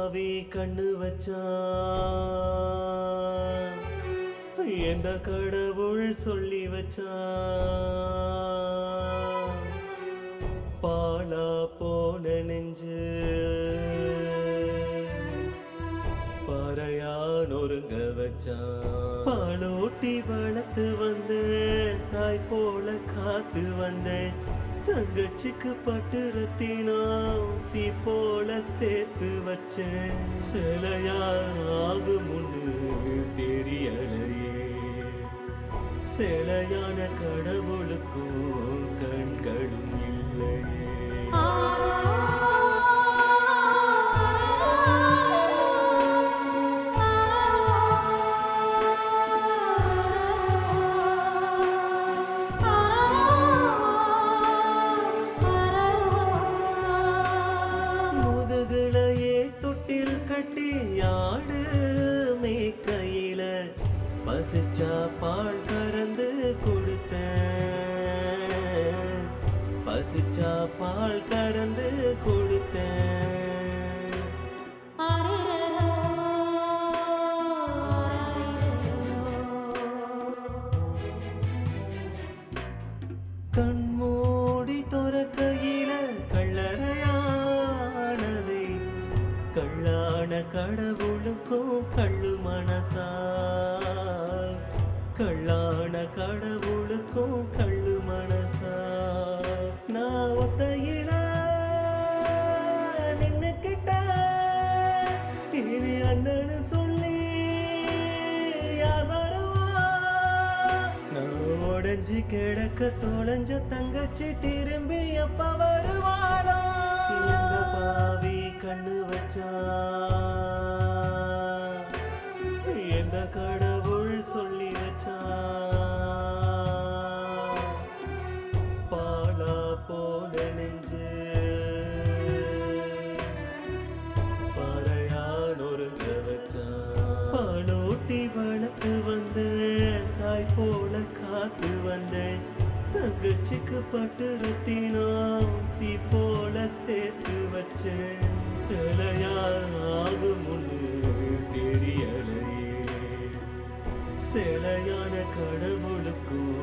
பாவி கண்ணு வச்சான், எந்த கடவுள் சொல்லி வச்சான். பாலா போன நெஞ்சு பறையான் ஒருங்க வச்சான். பாலூட்டி வளர்த்து வந்தேன், தாய் போல காத்து வந்தேன். தங்கச்சிக்கு பட்டு ரத்தினம் சி போல சேர்த்து வச்சேன். சிலையா ஆகும் முன்னு தெரியலையே, சிலையான கடவுளுக்கும் கண்களும் இல்லையே. முதுகுலையே தொட்டில் கட்டி ஆடு மேய்க்கையில பசிச்சா பால் கறந்து கொடுத்தேன், பசிச்சா பால் கறந்து கொடுத்தேன். கண்மூடி துறக்கையில கள்ளறையானதை கள்ளான கடவுளுக்கும் கள்ளு மனசா, கள்ளான கடவுளுக்கும் கள்ளு மனசா. நான் ஒத்தையில நின்னு கிட்ட இனி அண்ணன்னு சொல்லி யார் வருவா? நான் உடஞ்சி கிடக்க தொலைஞ்ச தங்கச்சி திரும்பி எப்ப வருவாளோ? எந்த பாவி கண்ணு வச்சான், எந்த கடவுள் சொல்லி வச்சான். பாலா போன நெஞ்சு பறையான் ஒருங்க வச்சான். பாலூட்டி வளர்த்து வந்தேன், தாய் போல காத்து வந்தேன். தங்கச்சிக்கு பட்டு ரத்தினம் சி போல சேர்த்து வச்சேன். தலையா ஆகும் முன்னு தெரியலையே, சிலையான கடவுளுக்கும்